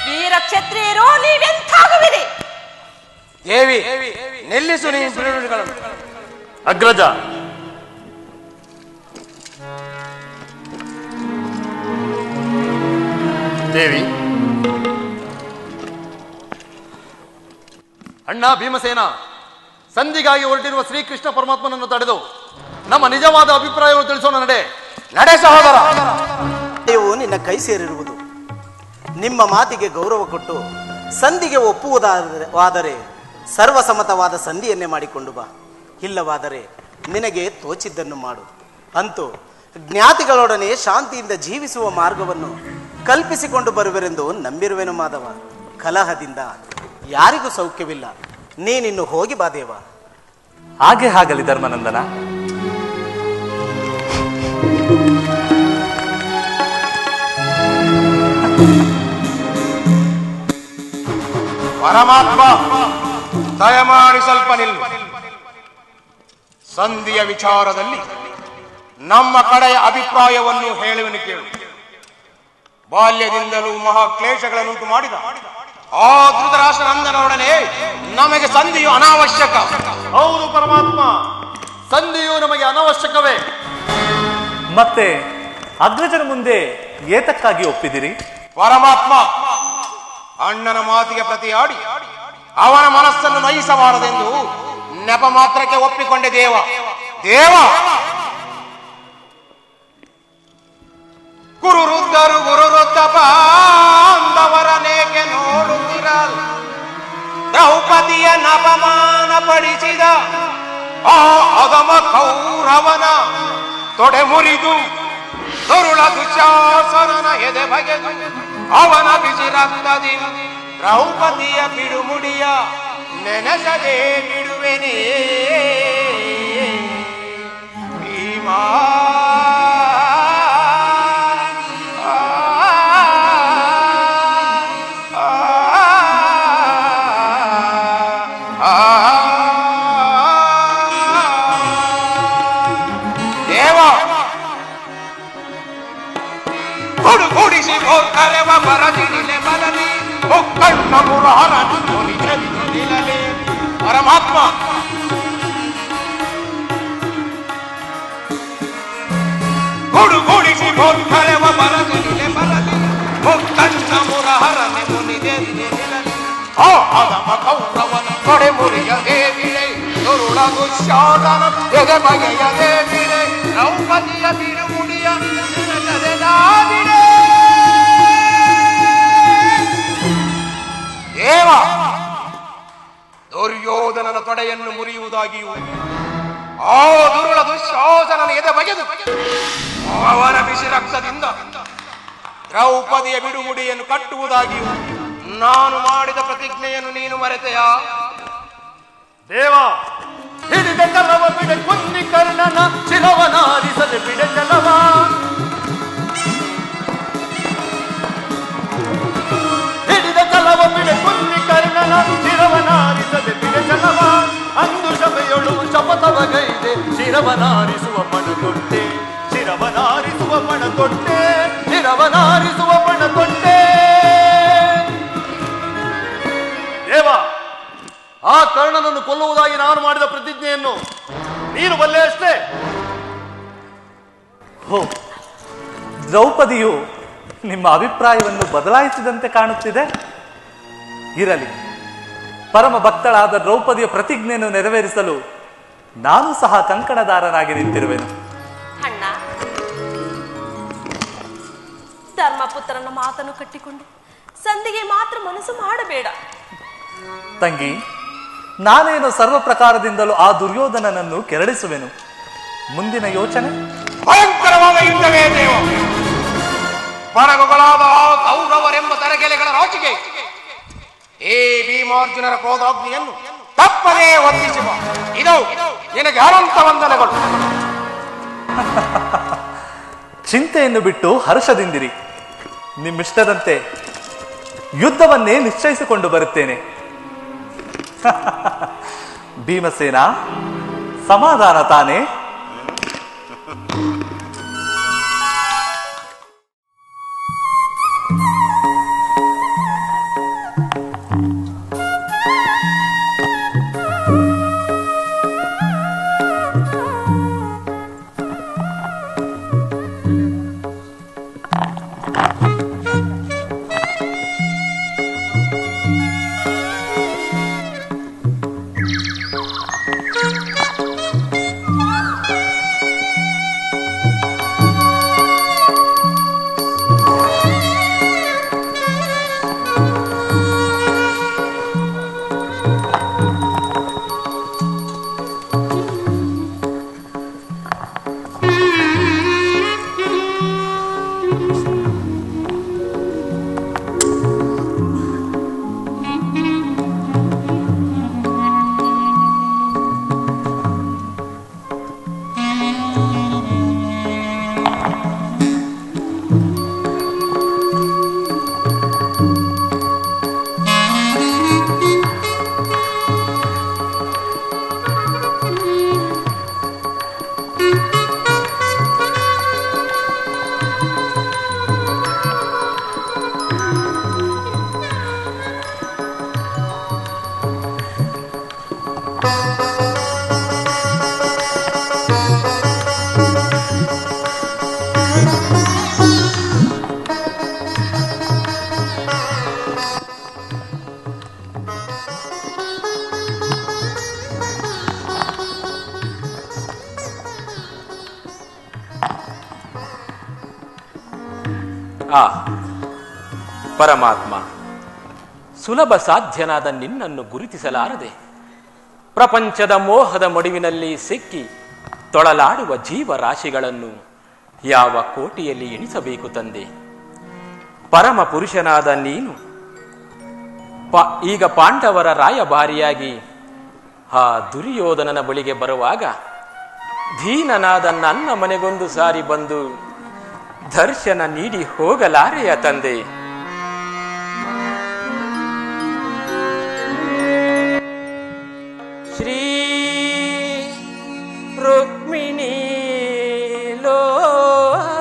ವೀರ ಕ್ಷತ್ರಿಯರು ನೀವೆಂತಾಗುವಿರಿ? ದೇವಿ, ನಿಲ್ಲಿಸು ನೀ ಬಿರುನುಡಿಗಳನ್ನು. ಅಗ್ರಜ, ದೇವಿ, ಅಣ್ಣ ಭೀಮಸೇನ ಸಂಧಿಗಾಗಿ ಹೊರಟಿರುವ ಶ್ರೀಕೃಷ್ಣ ಪರಮಾತ್ಮನನ್ನು ತಡೆದು ನಮ್ಮ ನಿಜವಾದ ಅಭಿಪ್ರಾಯವನ್ನು ತಿಳಿಸೋಣ. ನಡೆ ಸಹೋದರ. ನೀವು ನಿನ್ನ ಕೈ ಸೇರಿರುವುದು. ನಿಮ್ಮ ಮಾತಿಗೆ ಗೌರವ ಕೊಟ್ಟು ಸಂಧಿಗೆ ಒಪ್ಪುವುದಾದರೆ ಸರ್ವಸಮ್ಮತವಾದ ಸಂಧಿಯನ್ನೇ ಮಾಡಿಕೊಂಡು ಬಾ. ಇಲ್ಲವಾದರೆ ನಿನಗೆ ತೋಚಿದ್ದನ್ನು ಮಾಡು. ಅಂತೂ ಜ್ಞಾತಿಗಳೊಡನೆ ಶಾಂತಿಯಿಂದ ಜೀವಿಸುವ ಮಾರ್ಗವನ್ನು ಕಲ್ಪಿಸಿಕೊಂಡು ಬರುವೆರೆಂದು ನಂಬಿರುವೆನು ಮಾಧವ. ಕಲಹದಿಂದ ಯಾರಿಗೂ ಸೌಖ್ಯವಿಲ್ಲ. ನೀನಿನ್ನು ಹೋಗಿ ಬಾ ದೇವ. ಹಾಗೆ ಆಗಲಿ ಧರ್ಮನಂದನ. ಪರಮಾತ್ಮ, ದಯಮಾಡಿ ಸ್ವಲ್ಪ ನಿಲ್ಲು. ಸಂಧಿಯ ವಿಚಾರದಲ್ಲಿ ನಮ್ಮ ಕಡೆಯ ಅಭಿಪ್ರಾಯವನ್ನು ಹೇಳುವನು ಕೇಳು. ಬಾಲ್ಯದಿಂದಲೂ ಮಹಾಕ್ಲೇಶಗಳನ್ನುಂಟು ಮಾಡಿದ ಆ ಧೃತರಾಷ್ಟ್ರನಂದನೊಡನೆ ನಮಗೆ ಸಂಧಿಯು ಅನಾವಶ್ಯಕ. ಹೌದು ಪರಮಾತ್ಮ, ಸಂಧಿಯು ನಮಗೆ ಅನಾವಶ್ಯಕವೇ. ಮತ್ತೆ ಅಗ್ರಜನ ಮುಂದೆ ಏತಕ್ಕಾಗಿ ಒಪ್ಪಿದಿರಿ? ಪರಮಾತ್ಮ, ಅಣ್ಣನ ಮಾತಿಗೆ ಪ್ರತಿಯಾಡಿ ಅವನ ಮನಸ್ಸನ್ನು ನಯಿಸಬಾರದೆಂದು ನೆಪ ಮಾತ್ರಕ್ಕೆ ಒಪ್ಪಿಕೊಂಡೆ ದೇವ. ಗುರುರುದ್ಧರು ಗುರುರುದ್ಧ ಬಾಂಧವರನೇಕೆ ನೋಡುತ್ತಿರ? ದ್ರೌಪದಿಯ ನಪಮಾನ ಪಡಿಸಿದ ಆ ಅಗಮ ಕೌರವನ ತೊಡೆ ಮುರಿದು ದುರುಳ ದುಶ್ಯಾಸನನ ಎದೆ ಬಗೆದು ಅವನ ಬಿಸಿ ರಕ್ತದಿ ದ್ರೌಪದಿಯ ಬಿಡುಮುಡಿಯ ನೆನೆಸದೆ ಬಿಡುವೆನೇ ಭೀಮಾ. ಗುಡುಗುಡಿಸಿ ಕರೆವ ಬರದಿರಲಿ ಬರಲಿ ಒಕ್ಕಣ್ಣ ಮುರಹರನು ನಿಲ್ಲಲಿ. ಪರಮಾತ್ಮ, ಗುಡುಗುಡಿಸಿ ಕರೆವ ಬರದಿರಲಿ ಬರಲಿ ಒಕ್ಕಣ್ಣ ಮುರಹರನೆ ಮುನಿದೆ ನಿಲ್ಲಲಿ. ಆ ಅದಮ ಕೌರವನ ತೊಡೆ ಮುರಿಯದೆ ಬಿಡೆ ದುರುಳ ದುಶ್ಯಾಸನ ಎದೆ ಬಗೆಯದೆ ಬಿಡೆ ದ್ರೌಪದಿಯ ಬಿಡುಮುಡಿಯ ನೆನೆಸದೆ ನಾವಿಡೆ. ದೇವ, ದುರ್ಯೋಧನನ ತೊಡೆಯನ್ನು ಮುರಿಯುವುದಾಗಿಯೂ ಆ ದುರುಳ ದುಶ್ಯಾಸನನ ಎದೆ ಬಗೆದು ಅವನ ಬಿಸಿ ರಕ್ತದಿಂದ ದ್ರೌಪದಿಯ ಬಿಡುಮುಡಿಯನ್ನು ಕಟ್ಟುವುದಾಗಿಯೂ ನಾನು ಮಾಡಿದ ಪ್ರತಿಜ್ಞೆಯನ್ನು ನೀನು ಮರೆತೆಯಾ? ದೇವ, ಹಿಡಿದ ಕಲವ ಬಿಡೆ ಕುನ್ನಿ ಕರ್ಣನ ಶಿರವನಾರಿಸದೆ ಬಿಡೆ ಕಲವ. ಹಿಡಿದ ಕಲವ ಬಿಡೆ ಕುನ್ನಿ ಕರ್ಣನ ಶಿರವನಾರಿಸದೆ ಬಿಡೆ ಕಲವ. ಅಂದು ಸಭೆಯೊಳು ಶಪಥವಗೈದೆ ಶಿರವನಾರಿಸುವ ಪಣ ತೊಟ್ಟೆ, ಶಿರವನಾರಿಸುವ ಪಣ ತೊಟ್ಟೆ, ಶಿರವನಾರಿಸುವ ಪಣ ತೊಟ್ಟೆ. ದೇವ, ಆ ಕರ್ಣನನ್ನು ಕೊಲ್ಲುವುದಾಗಿ ನಾನು ಮಾಡಿದ ಪ್ರತಿಜ್ಞೆಯನ್ನು ನೀನು ಬಲ್ಲೆ ಅಷ್ಟೇ. ಹೋ, ದ್ರೌಪದಿಯು ನಿಮ್ಮ ಅಭಿಪ್ರಾಯವನ್ನು ಬದಲಾಯಿಸಿದಂತೆ ಕಾಣುತ್ತಿದೆ. ಇರಲಿ, ಪರಮ ಭಕ್ತಳಾದ ದ್ರೌಪದಿಯ ಪ್ರತಿಜ್ಞೆಯನ್ನು ನೆರವೇರಿಸಲು ನಾನು ಸಹ ಕಂಕಣದಾರನಾಗಿ ನಿಂತಿರುವೆನು. ಅಣ್ಣ, ಧರ್ಮಪುತ್ರನ ಮಾತನ್ನು ಕಟ್ಟಿಕೊಂಡು ಸಂಧಿಗೆ ಮಾತ್ರ ಮನಸ್ಸು ಮಾಡಬೇಡ. ತಂಗಿ, ನಾನೇನು ಸರ್ವ ಪ್ರಕಾರದಿಂದಲೂ ಆ ದುರ್ಯೋಧನನನ್ನು ಕೆರಳಿಸುವೆನು. ಮುಂದಿನ ಯೋಚನೆ? ಭಯಂಕರವಾದ ಯುದ್ಧವೇ ದೇವ. ಪರಗುಗಳಾದ ಕೌರವರೆಂಬ ತರಗೆಲೆಗಳ ರಾಜಿಗೆ ಈ ಭೀಮಾರ್ಜುನರ ಕ್ರೋಧಾಗ್ನಿಯನ್ನು ತಪ್ಪದೇ ವರ್ತಿಸುವ ಇದು ನಿನಗೆ ಅನಂತ ವಂದನೆಗಳು. ಚಿಂತೆಯನ್ನು ಬಿಟ್ಟು ಹರ್ಷದಿಂದಿರಿ. ನಿಮ್ಮಿಷ್ಟದಂತೆ ಯುದ್ಧವನ್ನೇ ನಿಶ್ಚಯಿಸಿಕೊಂಡು ಬರುತ್ತೇನೆ. ಭೀಮಸೇನ, ಸಮಾಧಾನ ತಾನೇ? ಪರಮಾತ್ಮ, ಸುಲಭ ಸಾಧ್ಯನಾದ ನಿನ್ನನ್ನು ಗುರುತಿಸಲಾರದೆ ಪ್ರಪಂಚದ ಮೋಹದ ಮಡುವಿನಲ್ಲಿ ಸಿಕ್ಕಿ ತೊಳಲಾಡುವ ಜೀವರಾಶಿಗಳನ್ನು ಯಾವ ಕೋಟಿಯಲ್ಲಿ ಎಣಿಸಬೇಕು ತಂದೆ? ಪರಮ ಪುರುಷನಾದ ನೀನು ಈಗ ಪಾಂಡವರ ರಾಯಭಾರಿಯಾಗಿ ಆ ದುರ್ಯೋಧನನ ಬಳಿಗೆ ಬರುವಾಗ ದೀನನಾದ ನನ್ನ ಮನೆಗೊಂದು ಸಾರಿ ಬಂದು ದರ್ಶನ ನೀಡಿ ಹೋಗಲಾರೆಯ ತಂದೆ? ಶ್ರೀ ರುಕ್ಮಿಣಿ ಲೋಲ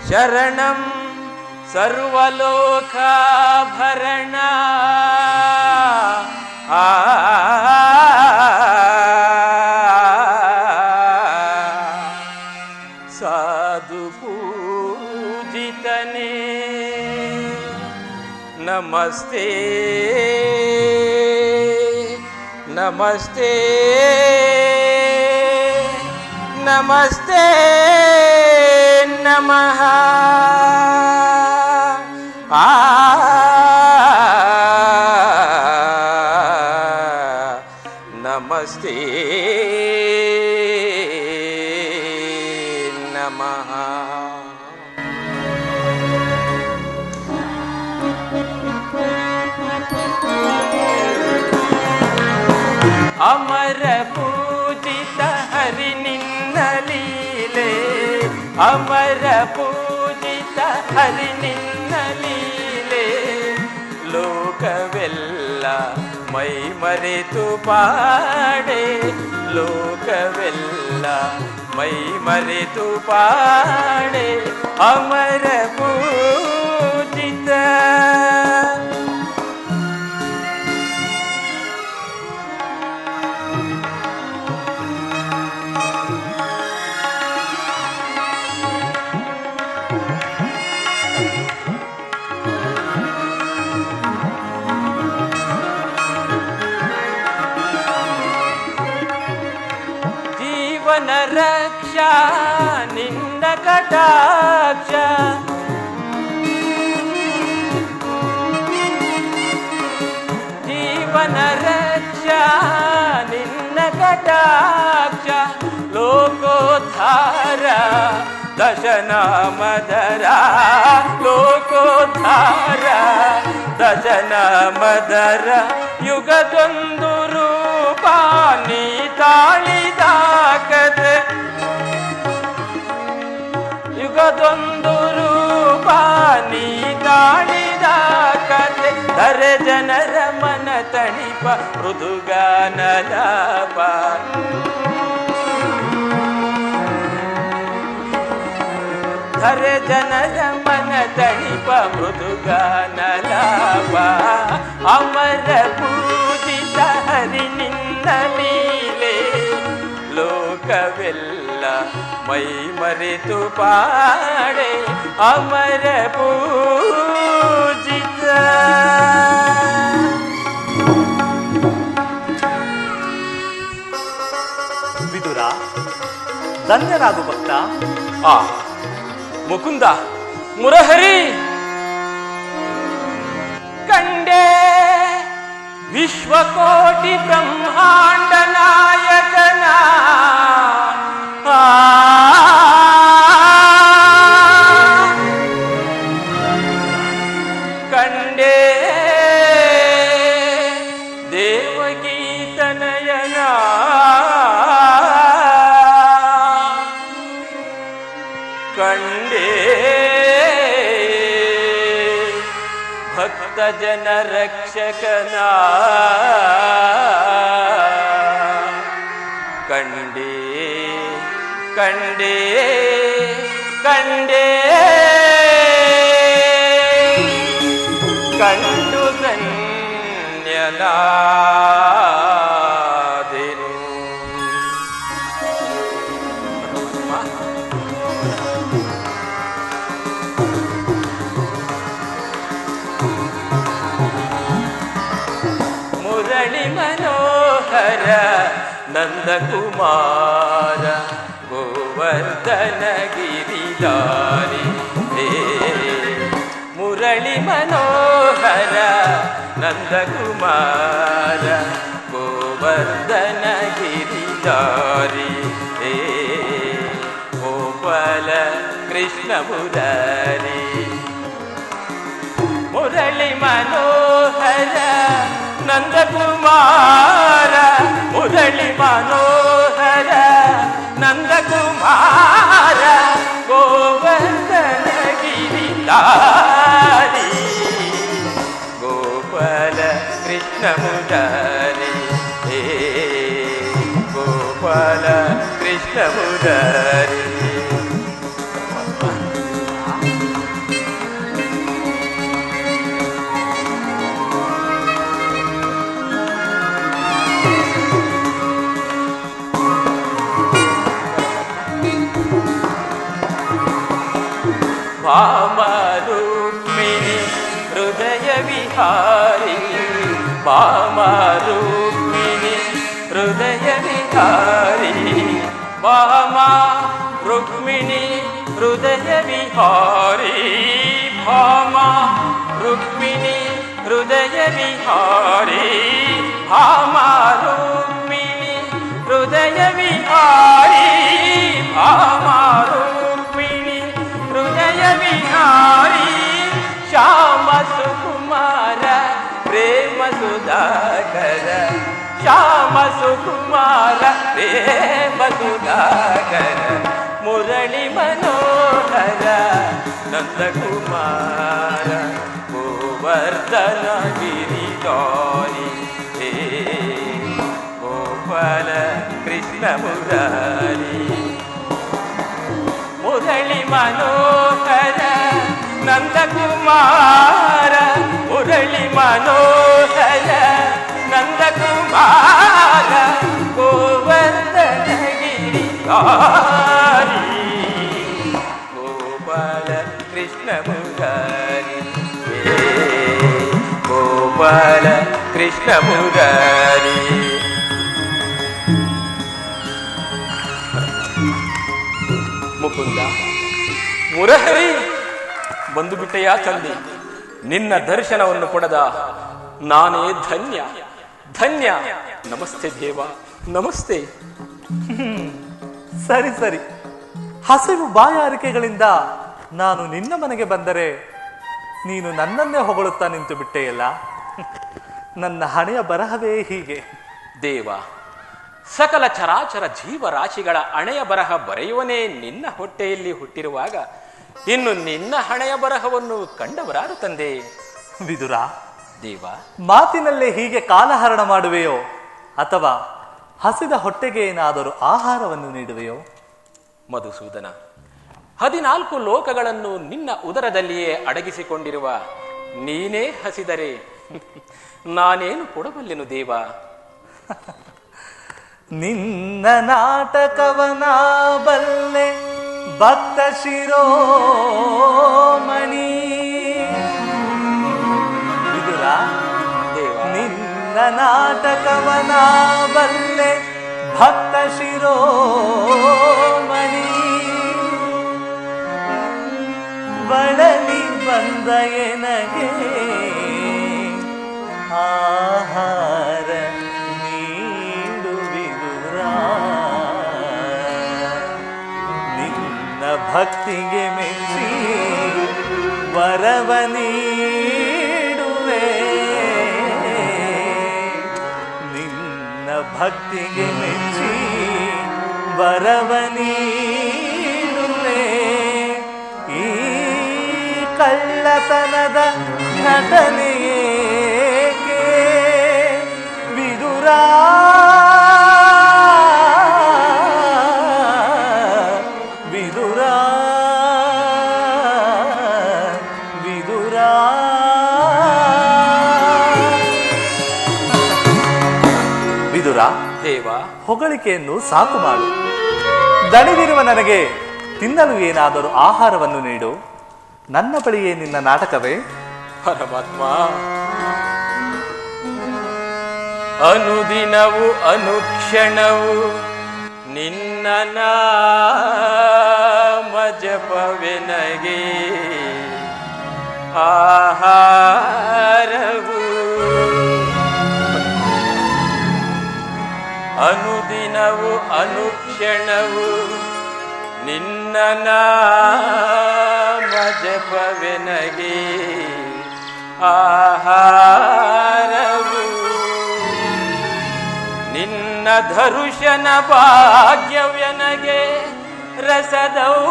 ಶರಣಂ ಸರ್ವಲೋಕಾಭರಣ ಸಾಧು ಪೂಜಿತನೇ ನಮಸ್ತೆ ನಮಸ್ತೆ ನಮಸ್ತೆ ನಮಃ. ನಮಸ್ತೆ ನಮಃ. ಅಮರ ಪೂಜಿತ ಹರಿ ನಿನ್ನ ಲೀಲೆ, ಅಮರ ಪೂಜಿತ ಹರಿ ನಿನ್ನ ಲೀಲೆ, ಲೋಕವೆಲ್ಲ ಮೈ ಮರೆತು ಪಾಡೆ, ಲೋಕವೆಲ್ಲ ಮೈ ಮರೆತು ಪಾಡೆ, ಅಮರ ಪೂಜಿತ ರಕ್ಷಾ ನಿನ್ನ ಕಟಾಕ್ಷ ಜೀವನ ರಕ್ಷಾ ನಿನ್ನ ಕಟಾಕ್ಷ ಲೋಕೋದ್ಧಾರ ದಶನಾಮದರ ಲೋಕೋದ್ಧಾರ ದಶನಾಮದರ ಯುಗದೊಂದು ರೂಪ ನೀ ತಾಳಿದ ಕತೆ ಯುಗದೊಂದು ರೂಪ ನೀ ತಾಳಿದ ಕತೆ ಧರೆ ಜನರ ಮನ ತಣಿಪ ಮೃದುಗಾನಲಾಪ ಧರೆ ಜನರ ಮನ ತಣಿಪ ಮೃದುಗಾನಲಾಪ ಅಮರ ಪೂಜಿತ ಹರಿ ನಿನ್ನ ಲೀಲೆ ಲೋಕವೆಲ್ಲ ಮೈ ಮರೆತು ಪಾಡೆ ಅಮರ ಪೂಜಿತ. ವಿದುರ ಧನ್ಯರಾಗು ಭಕ್ತ. ಆ ಮುಕುಂದ ಮುರಹರಿ ಕಂಡೆ ವಿಶ್ವಕೋಟಿ ಬ್ರಹ್ಮಾಂಡ ನಾಯಕನ ಕಂಡೆ ದೇವಗೀತನಯನ ಕಂಡೆ ಭಕ್ತ ಜನ ರಕ್ಷಕನ ಕಂಡೆ ಕಂಡೆ ಕಂಡೆ ಕಂಡು ಧನ್ಯನಾದೆನು. ಮುರಳಿ ಮನೋಹರ ನಂದಕುಮಾರ ಗೋವರ್ಧನ ಗಿರಿಧಾರಿ ಮುರಳಿ ಮನೋಹರ ನಂದಕುಮಾರ ಗೋವರ್ಧನ ಗಿರಿಧಾರಿ ಗೋಪಾಲ ಕೃಷ್ಣ ಮುರಾರಿ ಮುರಳಿ ಮನೋಹರ ನಂದಕುಮಾರ ಮುರಳಿ ಮನೋಹರ ನಂದಕುಮಾರ ಗೋವರ್ಧನ ಗಿರಿಧಾರಿ ಗೋಪಾಲ ಕೃಷ್ಣ ಮುರಾರಿ ಗೋಪಾಲ ಕೃಷ್ಣ ಮುರಾರಿ. भामारुक्मिणी हृदय विहारी भामारुक्मिणी हृदय विहारी भामा रुक्मिणी हृदय विहारी भामा रुक्मिणी हृदय विहारी भामा रुक्मिणी हृदय विहारी भामा हृदय विहारी श्याम सुकुमार प्रेम सुधाकर श्याम सुकुमार प्रेम सुधाकर मुरली मनोहर नंदकुमार गोवर्धन गिरिधारी गोपाल कृष्ण मुरारी मुरली मनोहर नंदकुमार मुरली मनोहर नंदकुमार गोवर्धन गिरिधारी गोपाल कृष्ण मुरारी गोपाल कृष्ण मुरारी. ಮುಕುಂದ ಮುರಹರಿ ಬಂದು ಬಿಟ್ಟೆಯ ತಂದೆ. ನಿನ್ನ ದರ್ಶನವನ್ನು ಪಡೆದ ನಾನೇ ಧನ್ಯ ಧನ್ಯ. ನಮಸ್ತೆ ದೇವ, ನಮಸ್ತೆ. ಸರಿ ಸರಿ, ಹಸಿವು ಬಾಯಾರಿಕೆಗಳಿಂದ ನಾನು ನಿನ್ನ ಮನೆಗೆ ಬಂದರೆ ನೀನು ನನ್ನನ್ನೇ ಹೊಗಳುತ್ತಾ ನಿಂತು ಬಿಟ್ಟೆಯಲ್ಲ. ನನ್ನ ಹಣೆಯ ಬರಹವೇ ಹೀಗೆ. ದೇವ, ಸಕಲ ಚರಾಚರ ಜೀವರಾಶಿಗಳ ಹಣೆಯ ಬರಹ ಬರೆಯುವನೇ ನಿನ್ನ ಹೊಟ್ಟೆಯಲ್ಲಿ ಹುಟ್ಟಿರುವಾಗ ಇನ್ನು ನಿನ್ನ ಹಣೆಯ ಬರಹವನ್ನು ಕಂಡವರಾರು ತಂದೆ? ವಿದುರ, ದೇವ, ಮಾತಿನಲ್ಲೇ ಹೀಗೆ ಕಾಲಹರಣ ಮಾಡುವೆಯೋ ಅಥವಾ ಹಸಿದ ಹೊಟ್ಟೆಗೆ ಏನಾದರೂ ಆಹಾರವನ್ನು ನೀಡುವೆಯೋ? ಮಧುಸೂದನ, 14 ಲೋಕಗಳನ್ನು ನಿನ್ನ ಉದರದಲ್ಲಿಯೇ ಅಡಗಿಸಿಕೊಂಡಿರುವ ನೀನೇ ಹಸಿದರೆ ನಾನೇನು ಕೊಡಬಲ್ಲೆನು ದೇವ? ನಿನ್ನ ನಾಟಕವನ ಬಲ್ಲೆ ಭಕ್ತ ಶಿರೋಮಣಿ. ವಿದುರ, ದೇವ, ನಿನ್ನ ನಾಟಕವನ ಬಲ್ಲೆ ಭಕ್ತ ಶಿರೋಮಣಿ. ಬಳಲಿ ಬಂದ ಎನಗೆ ಆಹಾರ ನೀಡುವಿದುರ. ನಿನ್ನ ಭಕ್ತಿಗೆ ಮೆಚ್ಚಿ ವರವ ನೀಡುವೆ. ನಿನ್ನ ಭಕ್ತಿಗೆ ಮೆಚ್ಚಿ ವರವ ನೀಡುವೆ. ಈ ಕಳ್ಳತನದ ನಟನೆಯೇಕೆ ವಿದುರ? ವಿದುರ, ವಿದುರ. ವಿದುರ, ದೇವ, ಹೊಗಳಿಕೆಯನ್ನು ಸಾಕು ಮಾಡು. ದಣಿದಿರುವ ನನಗೆ ತಿನ್ನಲು ಏನಾದರೂ ಆಹಾರವನ್ನು ನೀಡು. ನನ್ನ ಬಳಿಯೇ ನಿನ್ನ ನಾಟಕವೇ? ಪರಮಾತ್ಮ, ಅನುದಿನವು ಅನುಕ್ಷಣವು ನಿನ್ನ ನಾಮ ಜಪವೆನಗೆ ಆಹಾರವು. ಅನುದಿನವು ಅನುಕ್ಷಣವು ನಿನ್ನ ನಾಮ ಜಪವೆನಗೆ ಆಹಾರವು. ನಿನ್ನ ಧರುಷನ ಭಾಗ್ಯವೆನಗೆ ರಸದೌತಣವು.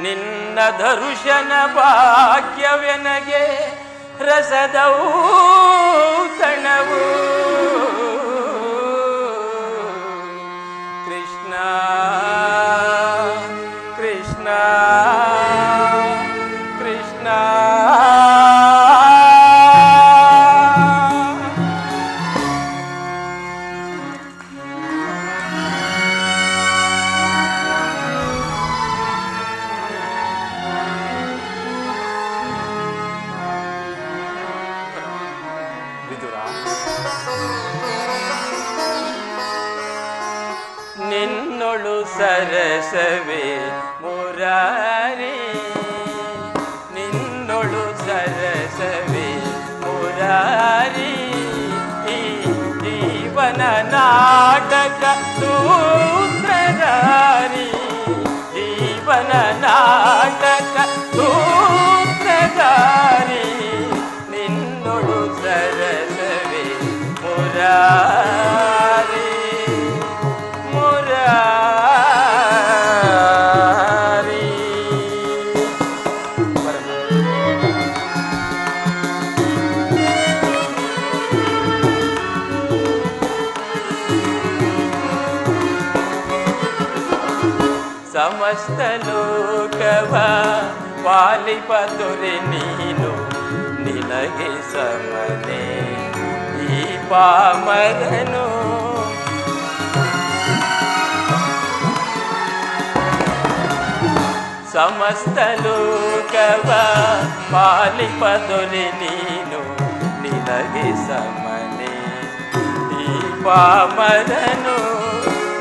ನಿನ್ನ ಧರುಷನ ಭಾಗ್ಯವೆನಗೆ ರಸದೌತಣವು. ಕೃಷ್ಣ ಕೃಷ್ಣ ಕೃಷ್ಣ. ನಿನ್ನೊಳು ಸರಸವೇ ಮುರಾರಿ, ನಿನ್ನೊಳು ಸರಸವೇ ಮುರಾರಿ. ಈ ಜೀವನ ನಾಟಕ ಸೂತ್ರಧಾರಿ, ಜೀವನ ನಾಟಕ ಸೂತ್ರಧಾರಿ. ನಿನ್ನೊಳು ಸರಸವೇ ಮುರಾರಿ ಮುರಾರಿ. ಸಮಸ್ತ ಲೋಕವ ಪಾಲಿಪದುರೆ ನೀನು, ನಿನಗೆ ಸಮನೆ ಈ ಪಾಮರನು. ಸಮಸ್ತ ಲೋಕವ ಪಾಲಿಪದೊಲೆ ನೀನು, ನಿನಗೆ ಸಮನೆ ಈ ಪಾಮರನು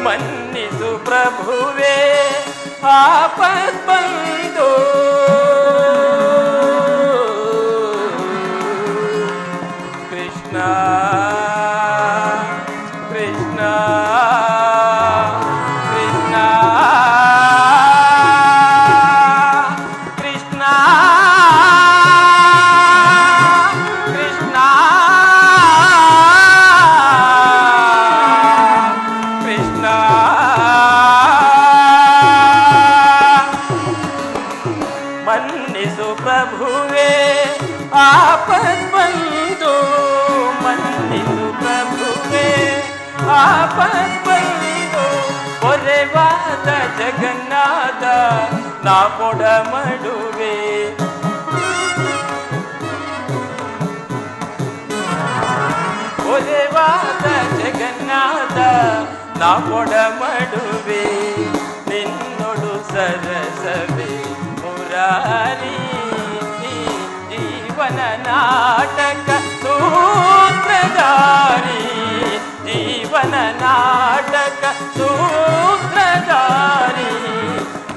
ಮನ್ನಿಸು ಪ್ರಭುವೇ ಆಪದ್ಬಂಧು. ಕೃಷ್ಣ ಕೃಷ್ಣ ಕೃಷ್ಣ ಕೃಷ್ಣ ಕೃಷ್ಣ ಕೃಷ್ಣ ಮನ್ನಿಸು ಪ್ರಭುವೇ ಆಪದ್ಬಂಧು. ಮನ್ನಿಸು ಪ್ರಭುವೇ ಆಪದ್ಬಂಧು. ಪೊರೆವಾದ ಜಗನ್ನಾಥ ನಾ ಕೊಡಮಡುವೆ. ಪೊರೆವಾದ ಜಗನ್ನಾಥ ನಾ ಕೊಡಮಡುವೆ. ನಿನ್ನೊಡು ಸರಸವೇ ಮುರಾರಿ ಜೀವನ ನಾಟಕ ಸೂತ್ರಧಾರಿ. ಜೀವನ ನಾಟಕ ಸೂತ್ರಧಾರಿ.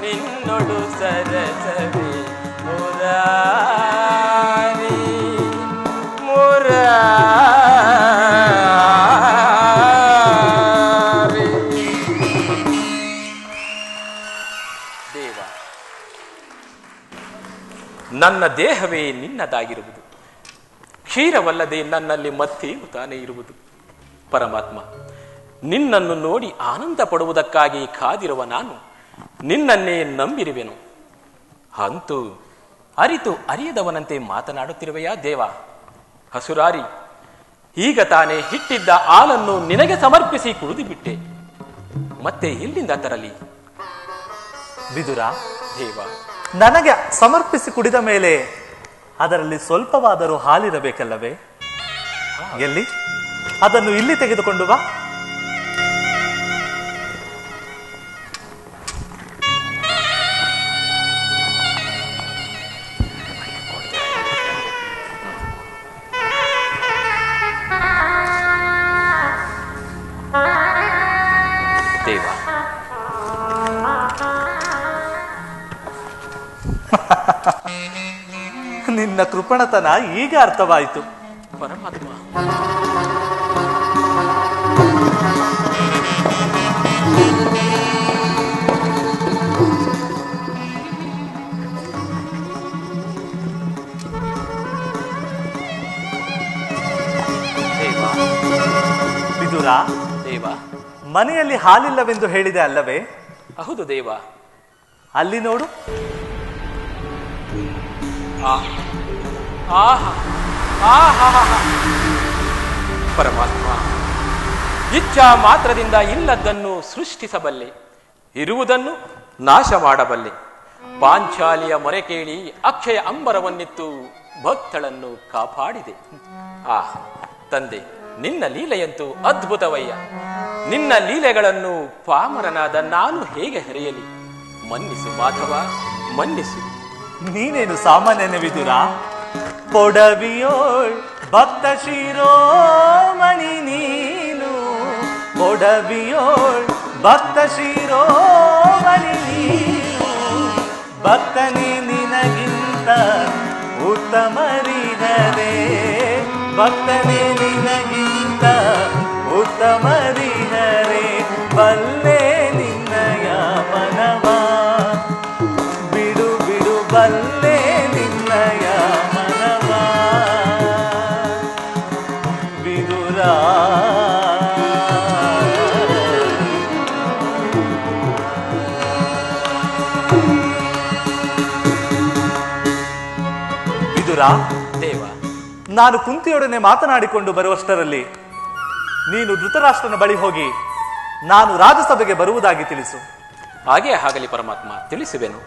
ನಿನ್ನೊಡು ಸರಸವೇ ಮುರಾರಿ ಮುರಾರಿ. ದೇವ, ನನ್ನ ದೇಹವೇ ನಿನ್ನದಾಗಿರುವುದು, ಕ್ಷೀರವಲ್ಲದೆ ನನ್ನಲ್ಲಿ ಮತ್ತೇನು ತಾನೇ ಇರುವುದು. ಪರಮಾತ್ಮ, ನಿನ್ನನ್ನು ನೋಡಿ ಆನಂದ ಪಡುವುದಕ್ಕಾಗಿ ಕಾದಿರುವ ನಾನು ನಿನ್ನನ್ನೇ ನಂಬಿರುವೆನು. ಅಂತೂ ಅರಿತು ಅರಿಯದವನಂತೆ ಮಾತನಾಡುತ್ತಿರುವೆಯಾ ದೇವ? ಹಸುರಾರಿ, ಈಗ ತಾನೇ ಹಿಟ್ಟಿದ್ದ ಹಾಲನ್ನು ನಿನಗೆ ಸಮರ್ಪಿಸಿ ಕುಡಿದು ಬಿಟ್ಟೆ, ಮತ್ತೆ ಎಲ್ಲಿಂದ ತರಲಿ? ವಿದುರ, ದೇವ, ನನಗೆ ಸಮರ್ಪಿಸಿ ಕುಡಿದ ಮೇಲೆ ಅದರಲ್ಲಿ ಸ್ವಲ್ಪವಾದರೂ ಹಾಲಿರಬೇಕಲ್ಲವೇ? ಎಲ್ಲಿ? ಅದನ್ನು ಇಲ್ಲಿ ತೆಗೆದುಕೊಂಡು ಬಾ. ದೇವ, ನಿನ್ನ ಕೃಪಣತನ ಈಗ ಅರ್ಥವಾಯಿತು. ಪರಮಾತ್ಮ, ದೇವ, ವಿದುರ, ದೇವ, ಮನೆಯಲ್ಲಿ ಹಾಲಿಲ್ಲವೆಂದು ಹೇಳಿದೆ ಅಲ್ಲವೇ? ಹೌದು ದೇವ. ಅಲ್ಲಿ ನೋಡು. ಪರಮಾತ್ಮ, ಇಚ್ಛಾ ಮಾತ್ರದಿಂದ ಇಲ್ಲದನ್ನು ಸೃಷ್ಟಿಸಬಲ್ಲೆ, ಇರುವುದನ್ನು ನಾಶ ಮಾಡಬಲ್ಲೆ. ಪಾಂಚಾಲಿಯ ಮೊರೆ ಕೇಳಿ ಅಕ್ಷಯ ಅಂಬರವನ್ನಿತ್ತು ಭಕ್ತಳನ್ನು ಕಾಪಾಡಿದೆ. ತಂದೆ, ನಿನ್ನ ಲೀಲೆಯಂತೂ ಅದ್ಭುತವಯ್ಯ. ನಿನ್ನ ಲೀಲೆಗಳನ್ನು ಪಾಮರನಾದ ನಾನು ಹೇಗೆ ಹರಿಯಲಿ? ಮನ್ನಿಸು ಮಾಧವ, ಮನ್ನಿಸು. ನೀನೇನು ಸಾಮಾನ್ಯನ ವಿದುರ? ಪೊಡವಿಯೋಳ್ ಭಕ್ತ ಶಿರೋಮಣಿ ನೀನು. ಪೊಡವಿಯೋಳ್ ಭಕ್ತ ಶಿರೋಮಣಿ ನೀನು. ಭಕ್ತನೇ ನಿನಗಿಂತ ಉತ್ತಮರಿಗರೇ. ಭಕ್ತನೇ ನಿನಗಿಂತ ಉತ್ತಮರಿಗರೇ. ಬಲ್ಲೆ ನಿನ್ನಯ ಮನವ ಬಿಡು ಬಿಡು. ಬಲ್ಲೆ ನಿನ್ನಯ ಮನವ ವಿದುರ. ವಿದುರ, ದೇವ, ನಾನು ಕುಂತಿಯೊಡನೆ ಮಾತನಾಡಿಕೊಂಡು ಬರುವಷ್ಟರಲ್ಲಿ ನೀನು ಧೃತರಾಷ್ಟ್ರನ ಬಳಿ ಹೋಗಿ ನಾನು ರಾಜಸಭೆಗೆ ಬರುವುದಾಗಿ ತಿಳಿಸು. ಹಾಗೇ ಆಗಲಿ ಪರಮಾತ್ಮ, ತಿಳಿಸುವೆನು.